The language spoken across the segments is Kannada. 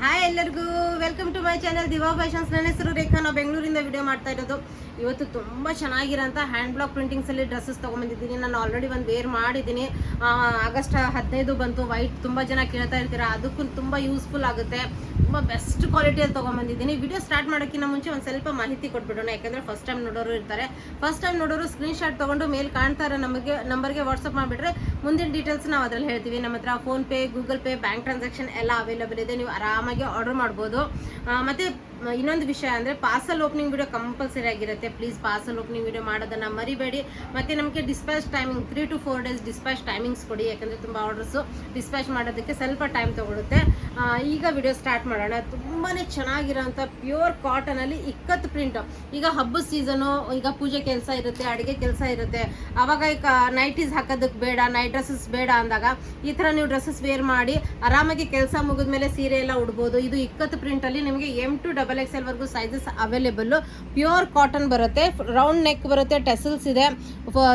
ಹಾಯ್ ಎಲ್ಲರಿಗೂ welcome to my channel Diva Fashions. ನನ್ನ ಹೆಸರು ರೇಖಾ. ನಾವು ಬೆಂಗಳೂರಿಂದ ವಿಡಿಯೋ ಮಾಡ್ತಾ ಇರೋದು. ಇವತ್ತು ತುಂಬ ಚೆನ್ನಾಗಿರೋಂಥ ಹ್ಯಾಂಡ್ ಬ್ಲಾಕ್ ಪ್ರಿಂಟಿಂಗ್ಸಲ್ಲಿ ಡ್ರೆಸ್ಸಸ್ ತೊಗೊಂಬಂದಿದ್ದೀನಿ. ನಾನು ಆಲ್ರೆಡಿ ಒಂದು ವೇರ್ ಮಾಡಿದ್ದೀನಿ. ಆಗಸ್ಟ್ 15 ಬಂತು. ವೈಟ್ ತುಂಬ ಜನ ಕೇಳ್ತಾ ಇರ್ತೀರಾ, ಅದಕ್ಕೂ ತುಂಬ ಯೂಸ್ಫುಲ್ ಆಗುತ್ತೆ. ತುಂಬ ಬೆಸ್ಟ್ ಕ್ವಾಲಿಟಿಯಲ್ಲಿ ತೊಗೊಂಬಂದಿದ್ದೀನಿ. ವಿಡಿಯೋ ಸ್ಟಾರ್ಟ್ ಮಾಡೋಕ್ಕಿಂತ ಮುಂಚೆ ಒಂದು ಸ್ವಲ್ಪ ಮಾಹಿತಿ ಕೊಟ್ಬಿಡೋಣ, ಯಾಕಂದರೆ ಫಸ್ಟ್ ಟೈಮ್ ನೋಡೋರು ಇರ್ತಾರೆ. ಫಸ್ಟ್ ಟೈಮ್ ನೋಡೋರು ಸ್ಕ್ರೀನ್ಶಾಟ್ ತೊಗೊಂಡು ಮೇಲೆ ಕಾಣ್ತಾ ಇರೋ ನಂಬರ್ಗೆ ವಾಟ್ಸಪ್ ಮಾಡಿಬಿಟ್ರೆ ಮುಂದಿನ ಡೀಟೇಲ್ಸ್ ನಾವು ಅದರಲ್ಲಿ ಹೇಳ್ತೀವಿ. ನಮ್ಮ ಹತ್ರ PhonePe, Google pay, bank transaction ಎಲ್ಲ ಅವೈಲೇಬಲ್ ಇದೆ. ನೀವು ಆರಾಮಾಗಿ ಆರ್ಡರ್ ಮಾಡ್ಬೋದು. ಮತ್ತು ಇನ್ನೊಂದು ವಿಷಯ ಅಂದರೆ ಪಾರ್ಸಲ್ ಓಪನಿಂಗ್ ವಿಡಿಯೋ ಕಂಪಲ್ಸರಿ ಆಗಿರುತ್ತೆ. ಪ್ಲೀಸ್ ಪಾರ್ಸಲ್ ಓಪನಿಂಗ್ ವಿಡಿಯೋ ಮಾಡೋದನ್ನು ಮರಿಬೇಡಿ. ಮತ್ತು ನಮಗೆ dispatch timing 3 to 4 days dispatch timings ಕೊಡಿ, ಯಾಕಂದರೆ ತುಂಬ ಆರ್ಡರ್ಸು ಡಿಸ್ಪ್ಯಾಚ್ ಮಾಡೋದಕ್ಕೆ ಸ್ವಲ್ಪ ಟೈಮ್ ತೊಗೊಳುತ್ತೆ. ಈಗ ವಿಡಿಯೋ ಸ್ಟಾರ್ಟ್ ಮಾಡೋಣ. ತುಂಬಾ ಚೆನ್ನಾಗಿರೋಂಥ ಪ್ಯೂರ್ ಕಾಟನಲ್ಲಿ ಇಕ್ಕತ್ತು ಪ್ರಿಂಟ್. ಈಗ ಹಬ್ಬದ ಸೀಸನು, ಈಗ ಪೂಜೆ ಕೆಲಸ ಇರುತ್ತೆ, ಅಡುಗೆ ಕೆಲಸ ಇರುತ್ತೆ, ಆವಾಗ ಈಗ ನೈಟೀಸ್ ಹಾಕೋದಕ್ಕೆ ಬೇಡ, ನೈಟ್ ಡ್ರೆಸ್ಸಸ್ ಬೇಡ ಅಂದಾಗ ಈ ಥರ ನೀವು ಡ್ರೆಸ್ಸಸ್ ವೇರ್ ಮಾಡಿ ಆರಾಮಾಗಿ ಕೆಲಸ ಮುಗಿದ್ಮೇಲೆ ಸೀರೆ ಎಲ್ಲ ಉಡ್ಬೋದು. ಇದು ಇಕ್ಕತ್ತು ಪ್ರಿಂಟಲ್ಲಿ ನಿಮಗೆ M to XXL ವರೆಗೂ ಸೈಜಸ್ ಅವೈಲೇಬಲ್ಲು. ಪ್ಯೂರ್ ಕಾಟನ್ ಬರುತ್ತೆ, ರೌಂಡ್ ನೆಕ್ ಬರುತ್ತೆ, ಟೆಸಲ್ಸ್ ಇದೆ,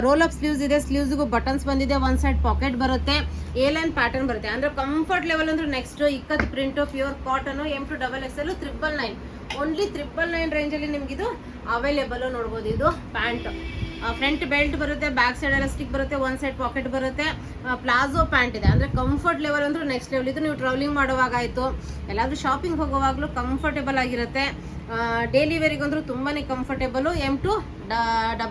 ರೋಲ್ ಅಪ್ ಸ್ಲೀವ್ಸ್ ಇದೆ, ಸ್ಲೀವ್ಸ್ಗೂ ಬಟನ್ಸ್ ಬಂದಿದೆ, ಒಂದು ಸೈಡ್ ಪಾಕೆಟ್ ಬರುತ್ತೆ, A-line ಪ್ಯಾಟರ್ನ್ ಬರುತ್ತೆ. ಅಂದರೆ ಕಂಫರ್ಟ್ ಲೆವೆಲ್ ಅಂದ್ರೆ next ಇಕ್ಕತ್ತು print, pure cotton, M to XXL 999. Only 999 ರೇಂಜಲ್ಲಿ ನಿಮಗಿದು ಅವೈಲೇಬಲ್. ನೋಡ್ಬೋದು, ಇದು ಪ್ಯಾಂಟ್ ಫ್ರಂಟ್ ಬೆಲ್ಟ್ ಬರುತ್ತೆ, ಬ್ಯಾಕ್ ಸೈಡ್ ಎಲಾಸ್ಟಿಕ್ ಬರುತ್ತೆ, ಒಂದು ಸೈಡ್ ಪಾಕೆಟ್ ಬರುತ್ತೆ, ಪ್ಲಾಜೋ ಪ್ಯಾಂಟ್ ಇದೆ. ಅಂದರೆ ಕಂಫರ್ಟ್ ಲೆವೆಲ್ ಅಂದ್ರೆ ನೆಕ್ಸ್ಟ್ ಲೆವೆಲ್. ಇದು ನೀವು ಟ್ರಾವೆಲಿಂಗ್ ಮಾಡುವಾಗ ಆಯಿತು, ಎಲ್ಲಾದರೂ ಶಾಪಿಂಗ್ ಹೋಗುವಾಗಲೂ ಕಂಫರ್ಟೇಬಲ್ ಆಗಿರುತ್ತೆ. ಡೈಲಿ ವೇರಿಗಂದ್ರೂ ತುಂಬಾ ಕಂಫರ್ಟೇಬಲು. M to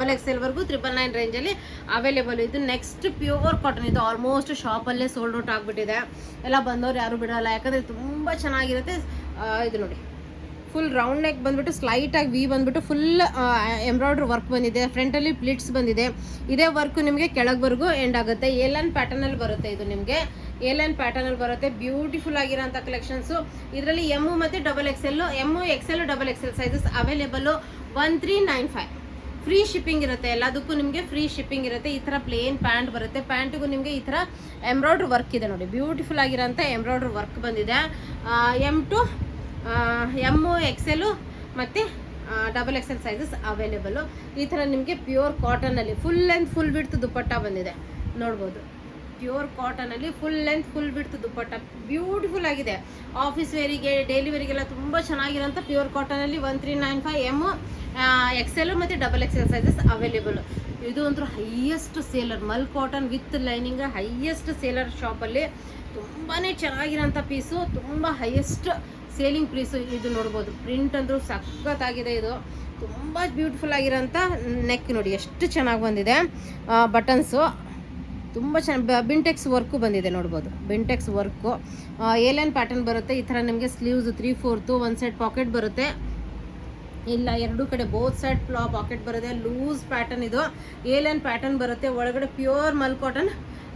XXL ವರೆಗೂ 999 ರೇಂಜಲ್ಲಿ ಅವೈಲೇಬಲ್. ಇದು ನೆಕ್ಸ್ಟ್ ಪ್ಯೂರ್ ಕಾಟನ್. ಇದು ಆಲ್ಮೋಸ್ಟ್ ಶಾಪಲ್ಲೇ ಸೋಲ್ಡ್ ಔಟ್ ಆಗಿಬಿಟ್ಟಿದೆ. ಎಲ್ಲ ಬಂದವ್ರು ಯಾರು ಬಿಡೋಲ್ಲ, ಯಾಕಂದರೆ ತುಂಬ ಚೆನ್ನಾಗಿರುತ್ತೆ. ಇದು ನೋಡಿ, ಫುಲ್ ರೌಂಡ್ ನೆಕ್ ಬಂದ್ಬಿಟ್ಟು ಸ್ಲೈಟಾಗಿ ವಿ ಬಂದ್ಬಿಟ್ಟು ಫುಲ್ ಎಂಬ್ರಾಯ್ಡ್ರಿ ವರ್ಕ್ ಬಂದಿದೆ. ಫ್ರಂಟಲ್ಲಿ ಪ್ಲಿಟ್ಸ್ ಬಂದಿದೆ. ಇದೇ ವರ್ಕು ನಿಮಗೆ ಕೆಳಗ್ವರೆಗೂ ಎಂಡ್ ಆಗುತ್ತೆ. A-line ಪ್ಯಾಟರ್ನಲ್ಲಿ ಬರುತ್ತೆ. ಇದು ನಿಮಗೆ A-line ಪ್ಯಾಟರ್ನಲ್ಲಿ ಬರುತ್ತೆ. ಬ್ಯೂಟಿಫುಲ್ ಆಗಿರೋಂಥ ಕಲೆಕ್ಷನ್ಸು. ಇದರಲ್ಲಿ M ಮತ್ತು XXL, M, XL, XXL sizes available. 1395 free shipping ಇರುತ್ತೆ. ಎಲ್ಲದಕ್ಕೂ ನಿಮಗೆ ಫ್ರೀ ಶಿಪ್ಪಿಂಗ್ ಇರುತ್ತೆ. ಈ ಥರ ಪ್ಲೇನ್ ಪ್ಯಾಂಟ್ ಬರುತ್ತೆ. ಪ್ಯಾಂಟಿಗೂ ನಿಮಗೆ ಈ ಥರ ಎಂಬ್ರಾಯ್ಡ್ರಿ ವರ್ಕ್ ಇದೆ ನೋಡಿ, ಬ್ಯೂಟಿಫುಲ್ ಆಗಿರೋಂಥ ಎಂಬ್ರಾಯ್ಡ್ರಿ ವರ್ಕ್ ಬಂದಿದೆ. M to M, XL ಮತ್ತು XXL ಸೈಜಸ್ ಅವೈಲೇಬಲ್ಲು. ಈ ಥರ ನಿಮಗೆ ಪ್ಯೂರ್ ಕಾಟನಲ್ಲಿ full length full width dupatta ಬಂದಿದೆ. ನೋಡ್ಬೋದು, ಪ್ಯೂರ್ ಕಾಟನಲ್ಲಿ full length full width dupatta beautiful ಆಗಿದೆ. ಆಫೀಸ್ ವೇರಿಗೆ, ಡೈಲಿ ವೇರಿಗೆಲ್ಲ ತುಂಬ ಚೆನ್ನಾಗಿರೋಂಥ ಪ್ಯೂರ್ ಕಾಟನಲ್ಲಿ 1395 M, XL ಮತ್ತು XXL ಸೈಜಸ್ ಅವೈಲೇಬಲ್ಲು. ಇದು ಒಂಥರ highest seller, mul cotton with lining highest seller ಶಾಪಲ್ಲಿ. ತುಂಬಾ ಚೆನ್ನಾಗಿರೋಂಥ ಪೀಸು, ತುಂಬ ಹೈಯೆಸ್ಟ್ ಸೇಲಿಂಗ್ ಪ್ರೈಸು. ಇದು ನೋಡ್ಬೋದು, ಪ್ರಿಂಟ್ ಅಂದರೂ ಸಖತ್ತಾಗಿದೆ. ಇದು ತುಂಬ ಬ್ಯೂಟಿಫುಲ್ ಆಗಿರೋಂಥ ನೆಕ್ ನೋಡಿ, ಎಷ್ಟು ಚೆನ್ನಾಗಿ ಬಂದಿದೆ. ಬಟನ್ಸು ತುಂಬ ಚೆನ್ನಾಗಿ ಬಿಂಟೆಕ್ಸ್ ವರ್ಕು ಬಂದಿದೆ. ನೋಡ್ಬೋದು, ಬಿಂಟೆಕ್ಸ್ ವರ್ಕು. A-line ಪ್ಯಾಟರ್ನ್ ಬರುತ್ತೆ. ಈ ಥರ ನಿಮಗೆ ಸ್ಲೀವ್ಸ್ 3/4, ಒಂದು ಸೈಡ್ ಪಾಕೆಟ್ ಬರುತ್ತೆ, ಇಲ್ಲ ಎರಡೂ ಕಡೆ ಬೋತ್ ಸೈಡ್ ಪಾಕೆಟ್ ಬರುತ್ತೆ. ಲೂಸ್ ಪ್ಯಾಟರ್ನ್ ಇದು. A-line ಪ್ಯಾಟರ್ನ್ ಬರುತ್ತೆ. ಒಳಗಡೆ ಪ್ಯೂರ್ ಮಲ್ ಕಾಟನ್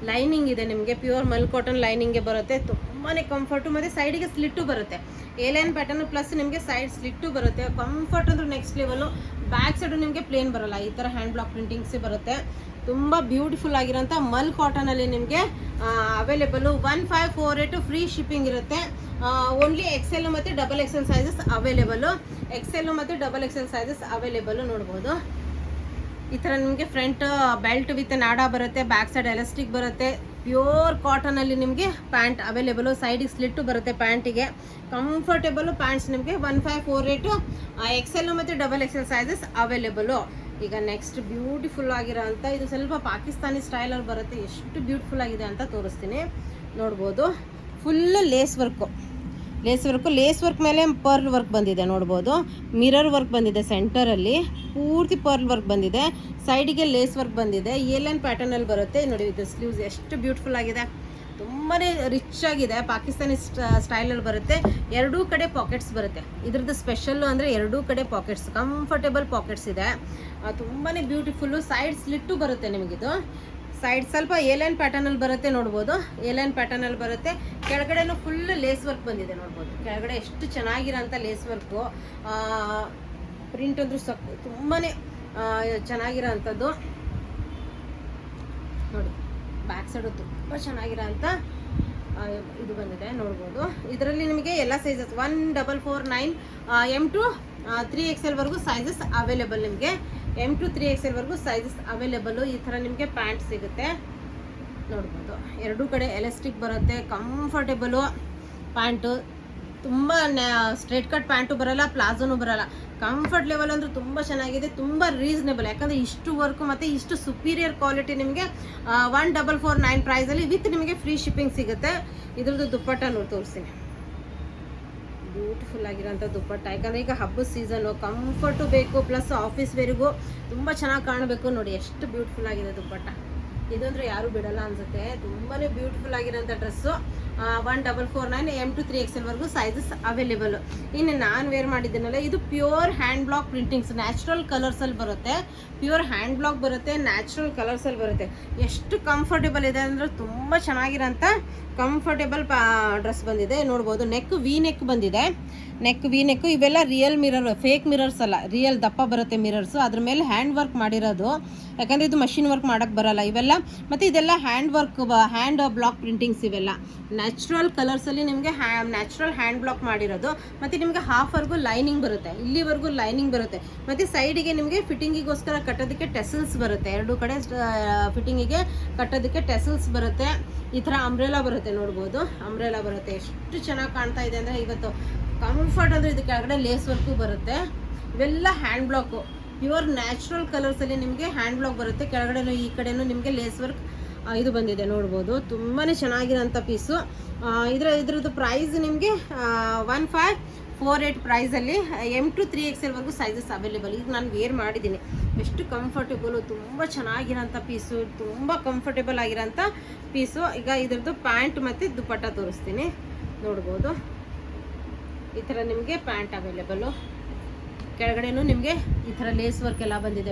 ಲೈನಿಂಗ್ ಇದೆ. ನಿಮಗೆ ಪ್ಯೂರ್ ಮಲ್ ಕಾಟನ್ ಲೈನಿಂಗ್ಗೆ ಬರುತ್ತೆ. ತುಂಬಾ ಕಂಫರ್ಟು. ಮತ್ತು ಸೈಡಿಗೆ ಸ್ಲಿಟ್ಟು ಬರುತ್ತೆ. A-line ಪ್ಯಾಟರ್ನ್ ಪ್ಲಸ್ ನಿಮಗೆ ಸೈಡ್ ಸ್ಲಿಟ್ಟು ಬರುತ್ತೆ. ಕಂಫರ್ಟ್ ಅಂದ್ರೆ ನೆಕ್ಸ್ಟ್ ಲೆವೆಲು. ಬ್ಯಾಕ್ ಸೈಡು ನಿಮಗೆ ಪ್ಲೇನ್ ಬರೋಲ್ಲ, ಈ ಥರ ಹ್ಯಾಂಡ್ ಬ್ಲಾಕ್ ಪ್ರಿಂಟಿಂಗ್ಸೇ ಬರುತ್ತೆ. ತುಂಬ ಬ್ಯೂಟಿಫುಲ್ ಆಗಿರೋಂಥ ಮಲ್ ಕಾಟನಲ್ಲಿ ನಿಮಗೆ ಅವೈಲೇಬಲ್ಲು. 1548 ಫ್ರೀ ಶಿಪ್ಪಿಂಗ್ ಇರುತ್ತೆ. ಓನ್ಲಿ XL ಮತ್ತು XXL ಸೈಜಸ್ ಅವೈಲೇಬಲ್ಲು. XL ಮತ್ತು XXL ಸೈಜಸ್ ಅವೈಲೇಬಲ್ಲು. ನೋಡ್ಬೋದು, ಈ ಥರ ನಿಮಗೆ ಫ್ರಂಟ್ ಬೆಲ್ಟ್ ವಿತ್ ನಾಡಾ ಬರುತ್ತೆ, ಬ್ಯಾಕ್ ಸೈಡ್ ಎಲಾಸ್ಟಿಕ್ ಬರುತ್ತೆ. ಪ್ಯೂರ್ ಕಾಟನಲ್ಲಿ ನಿಮಗೆ ಪ್ಯಾಂಟ್ ಅವೈಲೇಬಲು. ಸೈಡಿಗೆ ಸ್ಲಿಟ್ಟು ಬರುತ್ತೆ ಪ್ಯಾಂಟಿಗೆ. ಕಂಫರ್ಟೇಬಲು ಪ್ಯಾಂಟ್ಸ್ ನಿಮಗೆ 1548 XL ಮತ್ತು XXL ಸೈಜಸ್ ಅವೈಲೇಬಲು. ಈಗ ನೆಕ್ಸ್ಟ್ ಬ್ಯೂಟಿಫುಲ್ ಆಗಿರೋ ಅಂಥ, ಇದು ಸ್ವಲ್ಪ ಪಾಕಿಸ್ತಾನಿ ಸ್ಟೈಲಲ್ಲಿ ಬರುತ್ತೆ. ಎಷ್ಟು ಬ್ಯೂಟಿಫುಲ್ ಆಗಿದೆ ಅಂತ ತೋರಿಸ್ತೀನಿ. ನೋಡ್ಬೋದು, full lace work. Lace work ಮೇಲೆ ಪರ್ಲ್ ವರ್ಕ್ ಬಂದಿದೆ. ನೋಡ್ಬೋದು, ಮಿರರ್ ವರ್ಕ್ ಬಂದಿದೆ. ಸೆಂಟರಲ್ಲಿ ಪೂರ್ತಿ ಪರ್ಲ್ ವರ್ಕ್ ಬಂದಿದೆ. ಸೈಡಿಗೆ ಲೇಸ್ ವರ್ಕ್ ಬಂದಿದೆ. A-line ಪ್ಯಾಟರ್ನಲ್ಲಿ ಬರುತ್ತೆ. ನೋಡಿ, ಇದು ಸ್ಲೀವ್ಸ್ ಎಷ್ಟು ಬ್ಯೂಟಿಫುಲ್ ಆಗಿದೆ, ತುಂಬಾ ರಿಚ್ ಆಗಿದೆ. ಪಾಕಿಸ್ತಾನಿ ಸ್ಟೈಲಲ್ಲಿ ಬರುತ್ತೆ. ಎರಡೂ ಕಡೆ ಪಾಕೆಟ್ಸ್ ಬರುತ್ತೆ. ಇದ್ರದ್ದು ಸ್ಪೆಷಲ್ಲು ಅಂದರೆ ಎರಡೂ ಕಡೆ ಪಾಕೆಟ್ಸ್, ಕಂಫರ್ಟೇಬಲ್ ಪಾಕೆಟ್ಸ್ ಇದೆ. ತುಂಬಾ ಬ್ಯೂಟಿಫುಲ್ಲು. ಸೈಡ್ ಸ್ಲಿಟ್ಟು ಬರುತ್ತೆ ನಿಮಗಿದು. ಸೈಡ್ ಸ್ವಲ್ಪ A-line ಪ್ಯಾಟರ್ನಲ್ಲಿ ಬರುತ್ತೆ. ನೋಡ್ಬೋದು, A-line ಪ್ಯಾಟರ್ನಲ್ಲಿ ಬರುತ್ತೆ. ಕೆಳಗಡೆನೂ ಫುಲ್ ಲೇಸ್ ವರ್ಕ್ ಬಂದಿದೆ. ನೋಡ್ಬೋದು, ಕೆಳಗಡೆ ಎಷ್ಟು ಚೆನ್ನಾಗಿರೋಂಥ ಲೇಸ್ ವರ್ಕು. ಪ್ರಿಂಟ್ ಅಂದರೂ ತುಂಬಾ ಚೆನ್ನಾಗಿರೋ ಅಂಥದ್ದು. ನೋಡಿ, ಬ್ಯಾಕ್ ಸೈಡು ತುಂಬ ಚೆನ್ನಾಗಿರೋ ಅಂಥ ಇದು ಬಂದಿದೆ. ನೋಡ್ಬೋದು, ಇದರಲ್ಲಿ ನಿಮಗೆ ಎಲ್ಲ ಸೈಜಸ್ 1449 M to 3XL ವರೆಗೂ ಸೈಜಸ್ ಅವೈಲೇಬಲ್. ನಿಮಗೆ M to 3XL ವರೆಗೂ ಸೈಜಸ್ ಅವೈಲೇಬಲ್ಲು. ಈ ಥರ ನಿಮಗೆ ಪ್ಯಾಂಟ್ ಸಿಗುತ್ತೆ. ನೋಡ್ಬೋದು, ಎರಡೂ ಕಡೆ ಎಲಾಸ್ಟಿಕ್ ಬರುತ್ತೆ. ಕಂಫರ್ಟೇಬಲು ಪ್ಯಾಂಟು. ತುಂಬ ಸ್ಟ್ರೇಟ್ ಕಟ್ ಪ್ಯಾಂಟು ಬರಲ್ಲ, ಪ್ಲಾಜೋನು ಬರಲ್ಲ. ಕಂಫರ್ಟ್ ಲೆವೆಲ್ ಅಂದ್ರೆ ತುಂಬ ಚೆನ್ನಾಗಿದೆ, ತುಂಬ ರೀಸನೇಬಲ್. ಯಾಕಂದರೆ ಇಷ್ಟು ವರ್ಕ್ ಮತ್ತು ಇಷ್ಟು ಸುಪೀರಿಯರ್ ಕ್ವಾಲಿಟಿ ನಿಮಗೆ 1449 ಪ್ರೈಸಲ್ಲಿ ವಿತ್ ನಿಮಗೆ ಫ್ರೀ ಶಿಪ್ಪಿಂಗ್ ಸಿಗುತ್ತೆ. ಇದ್ರದ್ದು ದುಪ್ಪಟ್ಟ ನೋಡಿ ತೋರಿಸ್ತೀನಿ. ಬ್ಯೂಟಿಫುಲ್ ಆಗಿರೋಂಥ ದುಪ್ಪಟ್ಟ. ಯಾಕಂದರೆ ಈಗ ಹಬ್ಬದ ಸೀಸನು, ಕಂಫರ್ಟು ಬೇಕು, ಪ್ಲಸ್ ಆಫೀಸ್ ವೇರಿಗೂ ತುಂಬ ಚೆನ್ನಾಗಿ ಕಾಣಬೇಕು. ನೋಡಿ ಎಷ್ಟು ಬ್ಯೂಟಿಫುಲ್ ಆಗಿದೆ ದುಪ್ಪಟ್ಟ. ಇದಂದ್ರೆ ಯಾರು ಬಿಡಲ್ಲ ಅನ್ಸುತ್ತೆ. ತುಂಬಾ ಬ್ಯೂಟಿಫುಲ್ ಆಗಿರೋಂಥ ಡ್ರೆಸ್ಸು. 1449 M to 3XL ವರೆಗೂ ಸೈಜಸ್ ಅವೈಲೇಬಲ್. ಇನ್ನು ನಾನು ವೇರ್ ಮಾಡಿದ್ದೀನಲ್ಲ, ಇದು ಪ್ಯೂರ್ ಹ್ಯಾಂಡ್ ಬ್ಲಾಕ್ ಪ್ರಿಂಟಿಂಗ್ಸ್, ನ್ಯಾಚುರಲ್ ಕಲರ್ಸಲ್ಲಿ ಬರುತ್ತೆ. ಪ್ಯೂರ್ ಹ್ಯಾಂಡ್ ಬ್ಲಾಕ್ ಬರುತ್ತೆ, ನ್ಯಾಚುರಲ್ ಕಲರ್ಸಲ್ಲಿ ಬರುತ್ತೆ. ಎಷ್ಟು ಕಂಫರ್ಟೇಬಲ್ ಇದೆ ಅಂದರೆ ತುಂಬ ಚೆನ್ನಾಗಿರೋಂಥ ಕಂಫರ್ಟೇಬಲ್ ಡ್ರೆಸ್ ಬಂದಿದೆ. ನೋಡ್ಬೋದು ನೆಕ್ ವಿ ನೆಕ್ ಬಂದಿದೆ. Neck V neck. ಇವೆಲ್ಲ ರಿಯಲ್ ಮಿರರ್, ಫೇಕ್ ಮಿರರ್ಸ್ ಅಲ್ಲ, ರಿಯಲ್ ದಪ್ಪ ಬರುತ್ತೆ ಮಿರರ್ಸು. ಅದ್ರ ಮೇಲೆ ಹ್ಯಾಂಡ್ ವರ್ಕ್ ಮಾಡಿರೋದು. ಯಾಕಂದರೆ ಇದು ಮಷಿನ್ ವರ್ಕ್ ಮಾಡೋಕ್ಕೆ ಬರಲ್ಲ ಇವೆಲ್ಲ. ಮತ್ತು ಇದೆಲ್ಲ ಹ್ಯಾಂಡ್ ವರ್ಕ್, ಹ್ಯಾಂಡ್ ಬ್ಲಾಕ್ ಪ್ರಿಂಟಿಂಗ್ಸ್. ಇವೆಲ್ಲ ನ್ಯಾಚುರಲ್ ಕಲರ್ಸಲ್ಲಿ ನಿಮಗೆ ನ್ಯಾಚುರಲ್ ಹ್ಯಾಂಡ್ ಬ್ಲಾಕ್ ಮಾಡಿರೋದು. ಮತ್ತು ನಿಮಗೆ ಹಾಫ್ವರೆಗೂ ಲೈನಿಂಗ್ ಬರುತ್ತೆ, ಇಲ್ಲಿವರೆಗೂ ಲೈನಿಂಗ್ ಬರುತ್ತೆ. ಮತ್ತು ಸೈಡಿಗೆ ನಿಮಗೆ ಫಿಟ್ಟಿಂಗಿಗೋಸ್ಕರ ಕಟ್ಟೋದಕ್ಕೆ ಟೆಸಲ್ಸ್ ಬರುತ್ತೆ. ಎರಡು ಕಡೆ ಫಿಟ್ಟಿಂಗಿಗೆ ಕಟ್ಟೋದಕ್ಕೆ ಟೆಸಲ್ಸ್ ಬರುತ್ತೆ. ಈ ಥರ ಅಂಬ್ರೆಲಾ ಬರುತ್ತೆ, ನೋಡ್ಬೋದು ಅಂಬ್ರೆಲಾ ಬರುತ್ತೆ. ಎಷ್ಟು ಚೆನ್ನಾಗಿ ಕಾಣ್ತಾ ಇದೆ ಅಂದರೆ ಇವತ್ತು ಕಂಫರ್ಟ್ ಅಂದರೆ ಇದು ಕೆಳಗಡೆ ಲೇಸ್ ವರ್ಕು ಬರುತ್ತೆ. ಇವೆಲ್ಲ ಹ್ಯಾಂಡ್ ಬ್ಲಾಕು, ಪ್ಯೂರ್ ನ್ಯಾಚುರಲ್ ಕಲರ್ಸಲ್ಲಿ ನಿಮಗೆ ಹ್ಯಾಂಡ್ ಬ್ಲಾಕ್ ಬರುತ್ತೆ. ಕೆಳಗಡೆನೂ ಈ ಕಡೆನೂ ನಿಮಗೆ ಲೇಸ್ ವರ್ಕ್ ಇದು ಬಂದಿದೆ, ನೋಡ್ಬೋದು. ತುಂಬಾ ಚೆನ್ನಾಗಿರೋಂಥ ಪೀಸು. ಇದ್ರದ್ದು ಪ್ರೈಸ್ ನಿಮಗೆ 1548 ಪ್ರೈಸಲ್ಲಿ M to 3XL ವರೆಗೂ ಸೈಜಸ್ ಅವೈಲೇಬಲ್. ಈಗ ನಾನು ವೇರ್ ಮಾಡಿದ್ದೀನಿ. ಎಷ್ಟು ಕಂಫರ್ಟೇಬಲು, ತುಂಬ ಚೆನ್ನಾಗಿರೋಂಥ ಪೀಸು, ತುಂಬ ಕಂಫರ್ಟೇಬಲ್ ಆಗಿರೋಂಥ ಪೀಸು. ಈಗ ಇದ್ರದ್ದು ಪ್ಯಾಂಟ್ ಮತ್ತು ದುಪ್ಪಟ್ಟ ತೋರಿಸ್ತೀನಿ, ನೋಡ್ಬೋದು. ಈ ಥರ ನಿಮಗೆ ಪ್ಯಾಂಟ್ ಅವೈಲೇಬಲು. ಕೆಳಗಡೆನೂ ನಿಮಗೆ ಈ ಥರ ಲೇಸ್ ವರ್ಕ್ ಎಲ್ಲ ಬಂದಿದೆ.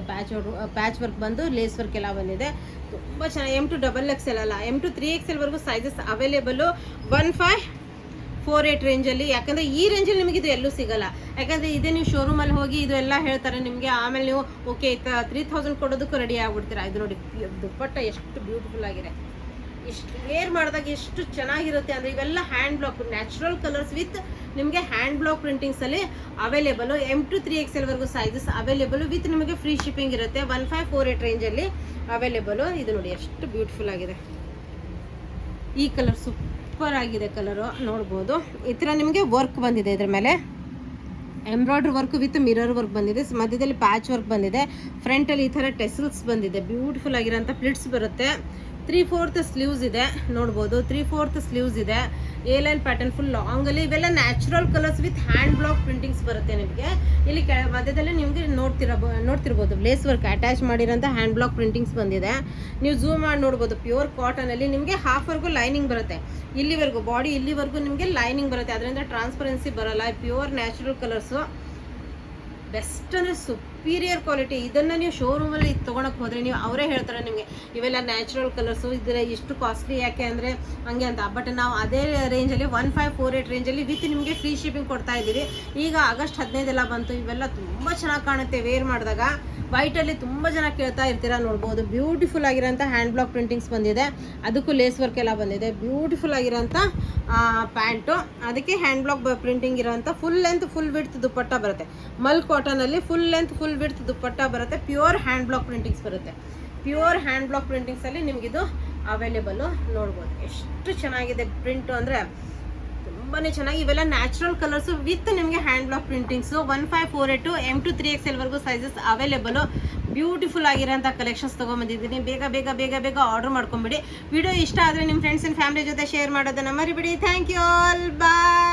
ಪ್ಯಾಚ್ ವರ್ಕ್ ಬಂದು ಲೇಸ್ ವರ್ಕ್ ಎಲ್ಲ ಬಂದಿದೆ. ತುಂಬ ಚೆನ್ನಾಗಿ. M to XXL ಅಲ್ಲ, M to 3XL ವರೆಗೂ ಸೈಜಸ್ ಅವೈಲೇಬಲು 1548 ರೇಂಜಲ್ಲಿ. ಯಾಕಂದರೆ ಈ ರೇಂಜಲ್ಲಿ ನಿಮಗೆ ಇದು ಎಲ್ಲೂ ಸಿಗಲ್ಲ. ಯಾಕಂದರೆ ಇದೇ ನೀವು ಶೋರೂಮಲ್ಲಿ ಹೋಗಿ ಇದು ಎಲ್ಲ ಹೇಳ್ತಾರೆ ನಿಮಗೆ, ಆಮೇಲೆ ನೀವು ಓಕೆ 3000 ಕೊಡೋದಕ್ಕೂ ರೆಡಿ ಆಗ್ಬಿಡ್ತೀರಾ. ಇದು ನೋಡಿ ದುಪ್ಪಟ್ಟ ಎಷ್ಟು ಬ್ಯೂಟಿಫುಲ್ ಆಗಿದೆ, ಎಷ್ಟು ವೇರ್ ಮಾಡಿದಾಗ ಎಷ್ಟು ಚೆನ್ನಾಗಿರುತ್ತೆ ಅಂದರೆ. ಇವೆಲ್ಲ hand block, natural colours with ನಿಮಗೆ ಹ್ಯಾಂಡ್ ಬ್ಲಾಕ್ ಪ್ರಿಂಟಿಂಗ್ಸಲ್ಲಿ ಅವೈಲೇಬಲು. M to 3XL ವರೆಗೂ ಸೈಜಸ್ ಅವೈಲೇಬಲು ವಿತ್ ನಿಮಗೆ ಫ್ರೀ ಶಿಪ್ಪಿಂಗ್ ಇರುತ್ತೆ. 1548 ರೇಂಜಲ್ಲಿ ಅವೈಲೇಬಲು. ಇದು ನೋಡಿ ಎಷ್ಟು ಬ್ಯೂಟಿಫುಲ್ ಆಗಿದೆ. ಈ ಕಲರ್ ಸೂಪರ್ ಆಗಿದೆ ಕಲರು, ನೋಡ್ಬೋದು. ಈ ಥರ ನಿಮಗೆ ವರ್ಕ್ ಬಂದಿದೆ. ಇದ್ರ ಮೇಲೆ embroidery work with mirror work ಬಂದಿದೆ. ಮಧ್ಯದಲ್ಲಿ ಪ್ಯಾಚ್ ವರ್ಕ್ ಬಂದಿದೆ. ಫ್ರಂಟಲ್ಲಿ ಈ ಥರ ಟೆಸಲ್ಸ್ ಬಂದಿದೆ. ಬ್ಯೂಟಿಫುಲ್ ಆಗಿರೋಂಥ ಪ್ಲಿಟ್ಸ್ ಬರುತ್ತೆ. 3/4 ಸ್ಲೀವ್ಸ್ ಇದೆ, ನೋಡ್ಬೋದು. 3/4 ಸ್ಲೀವ್ಸ್ ಇದೆ. ಎ ಲೈನ್ ಪ್ಯಾಟರ್ನ್ ಫುಲ್ ಲಾಂಗಲ್ಲಿ. ಇವೆಲ್ಲ natural colours with hand block printings ಬರುತ್ತೆ ನಿಮಗೆ. ಇಲ್ಲಿ ಮಧ್ಯದಲ್ಲಿ ನಿಮಗೆ ನೋಡ್ತಿರ್ಬೋದು ಲೇಸ್ ವರ್ಕ್ ಅಟ್ಯಾಚ್ ಮಾಡಿರೋಂಥ ಹ್ಯಾಂಡ್ ಬ್ಲಾಕ್ ಪ್ರಿಂಟಿಂಗ್ಸ್ ಬಂದಿದೆ. ನೀವು ಝೂಮ್ ಮಾಡಿ ನೋಡ್ಬೋದು. ಪ್ಯೂರ್ ಕಾಟನಲ್ಲಿ ನಿಮಗೆ ಹಾಫ್ವರೆಗೂ ಲೈನಿಂಗ್ ಬರುತ್ತೆ. ಇಲ್ಲಿವರೆಗೂ ಬಾಡಿ ಇಲ್ಲಿವರೆಗೂ ನಿಮಗೆ ಲೈನಿಂಗ್ ಬರುತ್ತೆ. ಅದರಿಂದ ಟ್ರಾನ್ಸ್ಪರೆನ್ಸಿ ಬರಲ್ಲ. Pure natural colours. ಬೆಸ್ಟ್ ಅಂದರೆ ಸುಪೀರಿಯರ್ ಕ್ವಾಲಿಟಿ. ಇದನ್ನು ನೀವು ಶೋರೂಮಲ್ಲಿ ತೊಗೊಳಕ್ಕೆ ಹೋದರೆ ನೀವು ಅವರೇ ಹೇಳ್ತಾರೆ ನಿಮಗೆ ಇವೆಲ್ಲ ನ್ಯಾಚುರಲ್ ಕಲರ್ಸು, ಇದರ ಎಷ್ಟು ಕಾಸ್ಟ್ಲಿ ಯಾಕೆ ಅಂದರೆ ಹಂಗೆ ಅಂತ. ಬಟ್ ನಾವು ಅದೇ ರೇಂಜಲ್ಲಿ 1548 ರೇಂಜಲ್ಲಿ ವಿತ್ ನಿಮಗೆ ಫ್ರೀ ಶಿಪ್ಪಿಂಗ್ ಕೊಡ್ತಾ ಇದ್ದೀವಿ. ಈಗ ಆಗಸ್ಟ್ 15 ಎಲ್ಲ ಬಂತು. ಇವೆಲ್ಲ ತುಂಬ ಚೆನ್ನಾಗಿ ಕಾಣುತ್ತೆ ವೇರ್ ಮಾಡಿದಾಗ. ವೈಟಲ್ಲಿ ತುಂಬ ಜನ ಕೇಳ್ತಾ ಇರ್ತೀರಾ, ನೋಡ್ಬೋದು. ಬ್ಯೂಟಿಫುಲ್ ಆಗಿರೋಂಥ ಹ್ಯಾಂಡ್ ಬ್ಲಾಕ್ ಪ್ರಿಂಟಿಂಗ್ಸ್ ಬಂದಿದೆ. ಅದಕ್ಕೂ ಲೇಸ್ ವರ್ಕ್ ಎಲ್ಲ ಬಂದಿದೆ. ಬ್ಯೂಟಿಫುಲ್ ಆಗಿರೋಂಥ ಪ್ಯಾಂಟು, ಅದಕ್ಕೆ ಹ್ಯಾಂಡ್ ಬ್ಲಾಕ್ ಪ್ರಿಂಟಿಂಗ್ ಇರೋಂಥ full length full width dupatta ಬರುತ್ತೆ. ಮಲ್ ಕಾಟನಲ್ಲಿ full length full width dupatta ಬರುತ್ತೆ. ಪ್ಯೂರ್ ಹ್ಯಾಂಡ್ ಬ್ಲಾಕ್ ಪ್ರಿಂಟಿಂಗ್ಸ್ ಬರುತ್ತೆ. ಪ್ಯೂರ್ ಹ್ಯಾಂಡ್ ಬ್ಲಾಕ್ ಪ್ರಿಂಟಿಂಗ್ಸಲ್ಲಿ ನಿಮಗಿದು ಅವೈಲೇಬಲು, ನೋಡ್ಬೋದು. ಎಷ್ಟು ಚೆನ್ನಾಗಿದೆ ಪ್ರಿಂಟು ಅಂದರೆ ತುಂಬಾ ಚೆನ್ನಾಗಿ. ಇವೆಲ್ಲ ನ್ಯಾಚುರಲ್ ಕಲರ್ಸು ವಿತ್ ನಿಮಗೆ hand block printings. 1548 M to 3XL ವರೆಗೂ ಸೈಜಸ್ ಅವೈಲೇಬಲು. ಬ್ಯೂಟಿಫುಲ್ ಆಗಿರೋಂಥ ಕಲೆಕ್ಷನ್ಸ್ ತೊಗೊಂಬಂದಿದ್ದೀನಿ. ಬೇಗ ಬೇಗ ಬೇಗ ಬೇಗ ಆರ್ಡರ್ ಮಾಡ್ಕೊಂಬಿಡಿ. ವಿಡಿಯೋ ಇಷ್ಟ ಆದರೆ ನಿಮ್ಮ ಫ್ರೆಂಡ್ಸ್ ಆ್ಯಂಡ್ ಫ್ಯಾಮಿಲಿ ಜೊತೆ ಶೇರ್ ಮಾಡೋದನ್ನು ಮರಿಬಿಡಿ. Thank you all, bye.